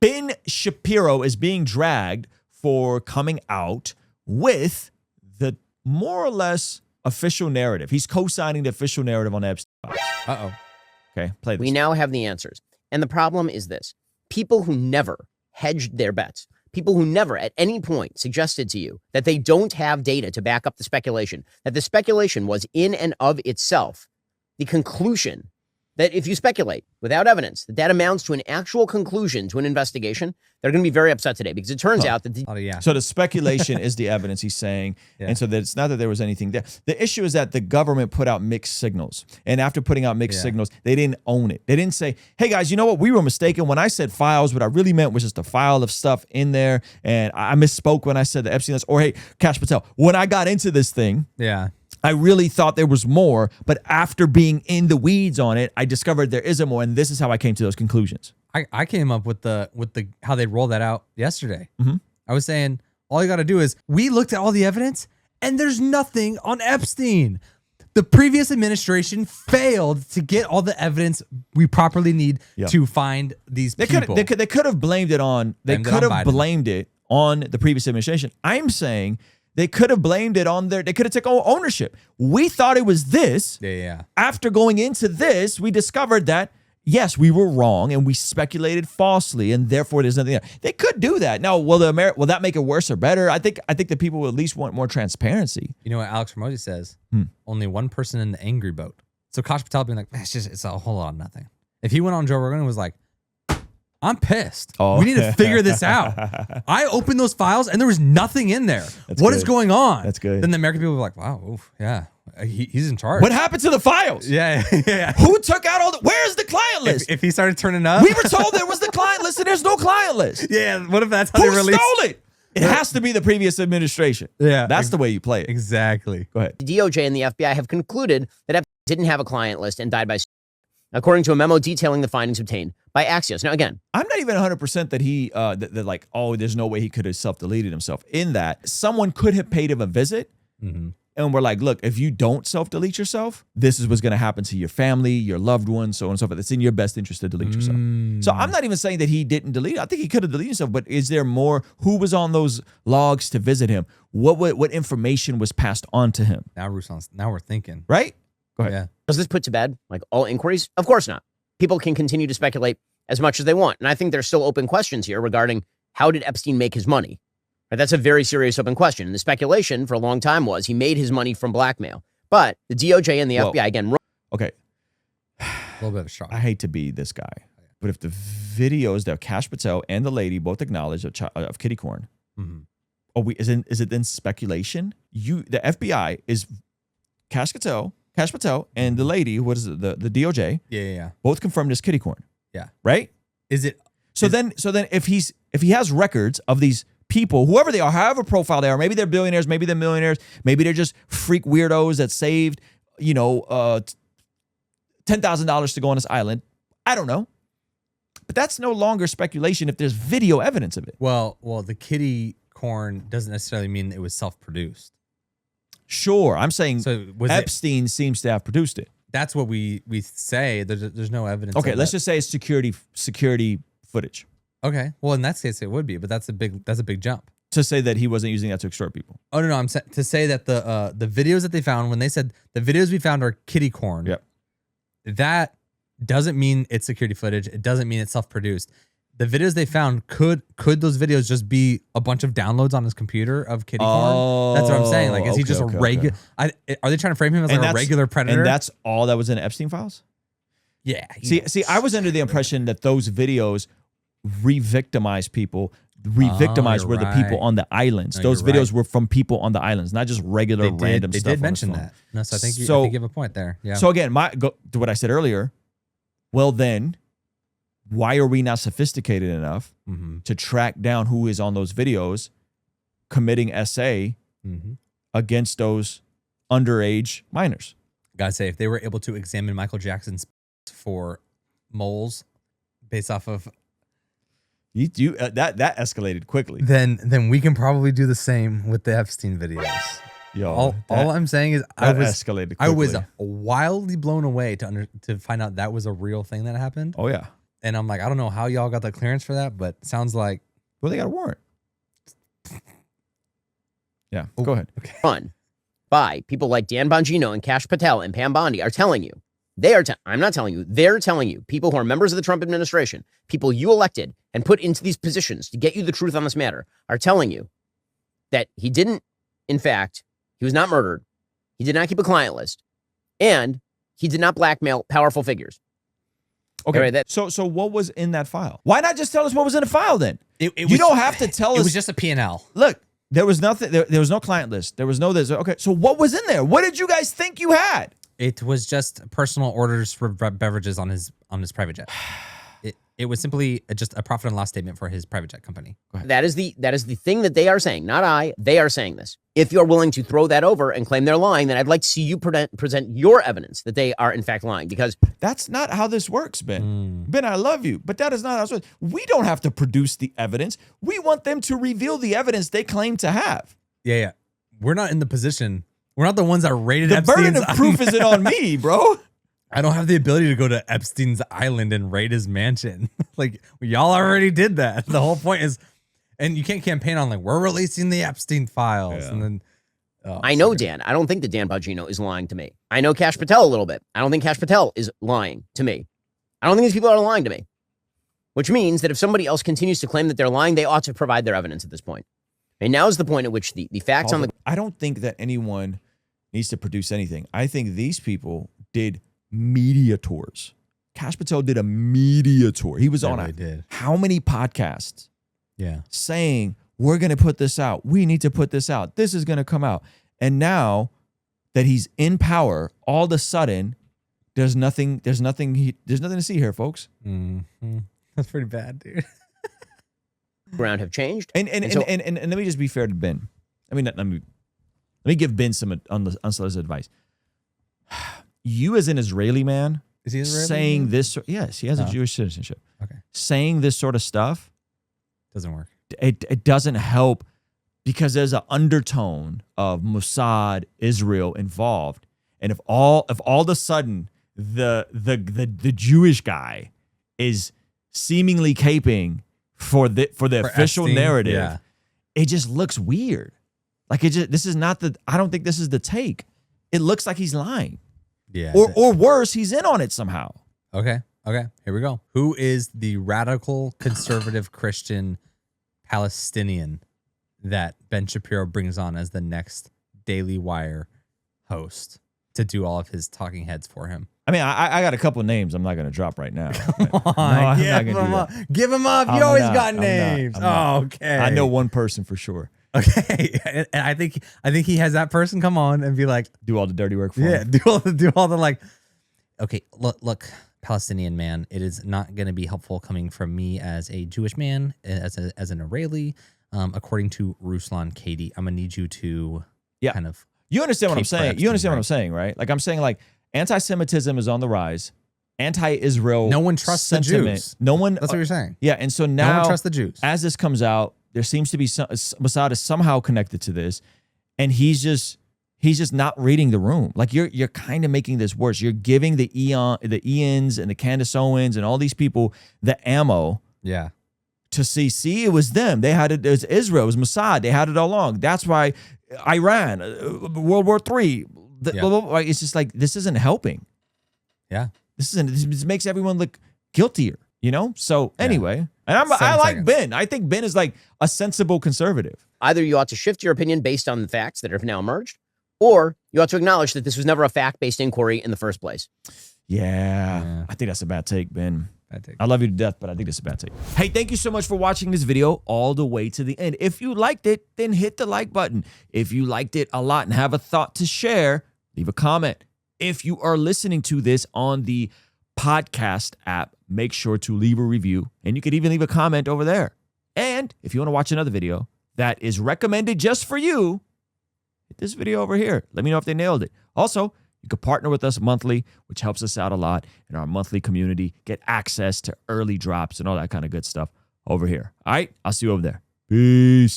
Ben Shapiro is being dragged for coming out with the more or less official narrative. He's co-signing the official narrative on Epstein. Uh-oh. Okay, play this. We now have the answers. And the problem is this. People who never hedged their bets, people who never at any point suggested to you that they don't have data to back up the speculation, that the speculation was in and of itself the conclusion that if you speculate without evidence, that amounts to an actual conclusion to an investigation, they're going to be very upset today because it turns out that So the speculation is the evidence, he's saying. Yeah. And so that it's not that there was anything there. The issue is that the government put out mixed signals. And after putting out mixed signals, they didn't own it. They didn't say, hey guys, you know what? We were mistaken. When I said files, what I really meant was just a file of stuff in there. And I misspoke when I said the Epstein list. Or hey, Kash Patel, when I got into this thing, I really thought there was more, but after being in the weeds on it, I discovered there isn't more, and this is how I came to those conclusions. I came up with the how they rolled that out yesterday. I was saying all you got to do is we looked at all the evidence, and there's nothing on Epstein. The previous administration failed to get all the evidence we properly need to find these people. They could have blamed it on. They could have blamed it on the previous administration. I'm saying. They could have blamed it on they could have taken ownership. We thought it was this. After going into this, we discovered that, yes, we were wrong and we speculated falsely and therefore there's nothing there. They could do that. Now, will that make it worse or better? I think the people will at least want more transparency. You know what Alex Ramosi says? Only one person in the angry boat. So Kash Patel being like, man, it's a whole lot of nothing. If he went on Joe Rogan and was like, I'm pissed. We need to figure this out. I opened those files and there was nothing in there. What is going on? That's good. Then the American people were like, wow, oof, yeah, he's in charge. What happened to the files? Yeah. Who took out all the, where's the client list? If he started turning up. We were told there was the client list and there's no client list. Yeah, what if that's how they released? Who stole it? It has to be the previous administration. Yeah. That's the way you play it. Exactly. Go ahead. The DOJ and the FBI have concluded that Epstein didn't have a client list and died by suicide, according to a memo detailing the findings obtained by Axios. Now, again, I'm not even 100% that he, that like, oh, there's no way he could have self-deleted himself. In that, someone could have paid him a visit, and we're like, look, if you don't self-delete yourself, this is what's going to happen to your family, your loved ones, so on and so forth. It's in your best interest to delete yourself. So I'm not even saying that he didn't delete it. I think he could have deleted himself, but is there more? Who was on those logs to visit him? What information was passed on to him? Now, Ruslan, now we're thinking. Right? Go ahead. Yeah. Does this put to bed like all inquiries? Of course not. People can continue to speculate as much as they want. And I think there's still open questions here regarding how did Epstein make his money? Right, that's a very serious open question. And the speculation for a long time was he made his money from blackmail. But the DOJ and the FBI, again... Okay. A little bit of a shock. I hate to be this guy, but if the videos that Kash Patel and the lady both acknowledge of Kitty Corn, is it then speculation? The FBI is Kash Patel and the lady, what is it, the DOJ? Yeah. Both confirmed as kitty corn. Yeah. Right? So then if he has records of these people, whoever they are, however profile they are, maybe they're billionaires, maybe they're millionaires, maybe they're just freak weirdos that saved, $10,000 to go on this island. I don't know. But that's no longer speculation if there's video evidence of it. Well, the kitty corn doesn't necessarily mean it was self-produced. Sure, I'm saying so Epstein seems to have produced it. That's what we say. There's no evidence. Okay, let's just say it's security footage. Okay, well in that case it would be, but that's a big jump to say that he wasn't using that to extort people. Oh no, I'm to say that the videos that they found, when they said the videos we found are kitty corn. Yep. That doesn't mean it's security footage. It doesn't mean it's self-produced. The videos they found, could those videos just be a bunch of downloads on his computer of kitty corn? That's what I'm saying. Like, is he just a regular? Are they trying to frame him as like a regular predator? And that's all that was in Epstein files? Yeah. See, I was under the impression that those videos re-victimized people. Were the people on the islands. Those videos were from people on the islands, not just regular random stuff. They did mention that. No, so I think you have a point there. Yeah. So again, to what I said earlier, well then, why are we not sophisticated enough to track down who is on those videos committing SA against those underage minors? Gotta say, if they were able to examine Michael Jackson's for moles based off of that escalated quickly, then we can probably do the same with the Epstein videos. Yo, all I'm saying is escalated quickly. I was wildly blown away to find out that was a real thing that happened. Oh yeah. And I'm like, I don't know how y'all got the clearance for that, but sounds like. Well, they got a warrant. Yeah, go ahead. Okay. Run by people like Dan Bongino and Kash Patel and Pam Bondi are telling you, I'm not telling you, they're telling you, people who are members of the Trump administration, people you elected and put into these positions to get you the truth on this matter, are telling you that he didn't, in fact, he was not murdered. He did not keep a client list. And he did not blackmail powerful figures. Okay, Right, so what was in that file? Why not just tell us what was in the file then? You don't have to tell us. It was just a P&L. Look, there was nothing. There was no client list. There was no this. Okay, so what was in there? What did you guys think you had? It was just personal orders for beverages on his private jet. It was simply just a profit and loss statement for his private jet company. That is the thing that they are saying, not I. They are saying this. If you're willing to throw that over and claim they're lying, then I'd like to see you present your evidence that they are in fact lying, because that's not how this works, Ben. Ben, I love you, but that is not how it works. We don't have to produce the evidence. We want them to reveal the evidence they claim to have. Yeah. We're not in the position. We're not the ones that raided the Epstein's burden of proof isn't on me, bro. I don't have the ability to go to Epstein's island and raid his mansion. Like, y'all already did that. The whole point is, and you can't campaign on like, we're releasing the Epstein files. Yeah. And then I know Dan. I don't think that Dan Bongino is lying to me. I know Kash Patel a little bit. I don't think Kash Patel is lying to me. I don't think these people are lying to me. Which means that if somebody else continues to claim that they're lying, they ought to provide their evidence at this point. And now is the point at which the facts on the... I don't think that anyone needs to produce anything. I think these people did media tours. Kash Patel did a media tour. He was on how many podcasts? Yeah. Saying, we're going to put this out. We need to put this out. This is going to come out. And now that he's in power, all of a sudden, there's nothing to see here, folks. Mm-hmm. That's pretty bad, dude. Ground have changed. And let me just be fair to Ben. I mean, let me give Ben some unsolicited advice. You as an Israeli man, is he Israeli? Saying this, yes, he has a Jewish citizenship. Okay. Saying this sort of stuff doesn't work. It doesn't help, because there's an undertone of Mossad, Israel involved. And if all of a sudden the Jewish guy is seemingly caping for the official Epstein, narrative, it just looks weird. Like I don't think this is the take. It looks like he's lying. Yeah. Or worse, he's in on it somehow. Okay. Here we go. Who is the radical conservative Christian Palestinian that Ben Shapiro brings on as the next Daily Wire host to do all of his talking heads for him? I mean, I got a couple of names I'm not going to drop right now. Come on, give him up. You always got names. Okay. I know one person for sure. Okay, and I think he has that person come on and be like, do all the dirty work for him. Yeah, do all the like. Okay, look, Palestinian man, it is not going to be helpful coming from me as a Jewish man, as an Israeli. According to Ruslan KD, I'm gonna need you to kind of. You understand what I'm saying? You understand what I'm saying, right? Like I'm saying, like anti-Semitism is on the rise. Anti-Israel. No one trusts sentiment. The Jews. No one. That's what you're saying. Yeah, and so now no one trusts the Jews. As this comes out, there seems to be Mossad is somehow connected to this, and he's just not reading the room. Like you're kind of making this worse. You're giving the Ians and the Candace Owens and all these people the ammo. Yeah. To see, it was them. They had it. It was Israel. It was Mossad. They had it all along. That's why Iran, World War III. Blah, blah, blah. It's just like this isn't helping. Yeah. This makes everyone look guiltier. You know. So anyway, and I like Ben. I think Ben is like a sensible conservative. Either you ought to shift your opinion based on the facts that have now emerged, or you ought to acknowledge that this was never a fact-based inquiry in the first place. Yeah. I think that's a bad take, Ben. I love you to death, but I think that's a bad take. Hey, thank you so much for watching this video all the way to the end. If you liked it, then hit the like button. If you liked it a lot and have a thought to share, leave a comment. If you are listening to this on the podcast app, make sure to leave a review, and you could even leave a comment over there. And if you want to watch another video that is recommended just for you, hit this video over here. Let me know if they nailed it. Also, you can partner with us monthly, which helps us out a lot in our monthly community. Get access to early drops and all that kind of good stuff over here. All right, I'll see you over there. Peace.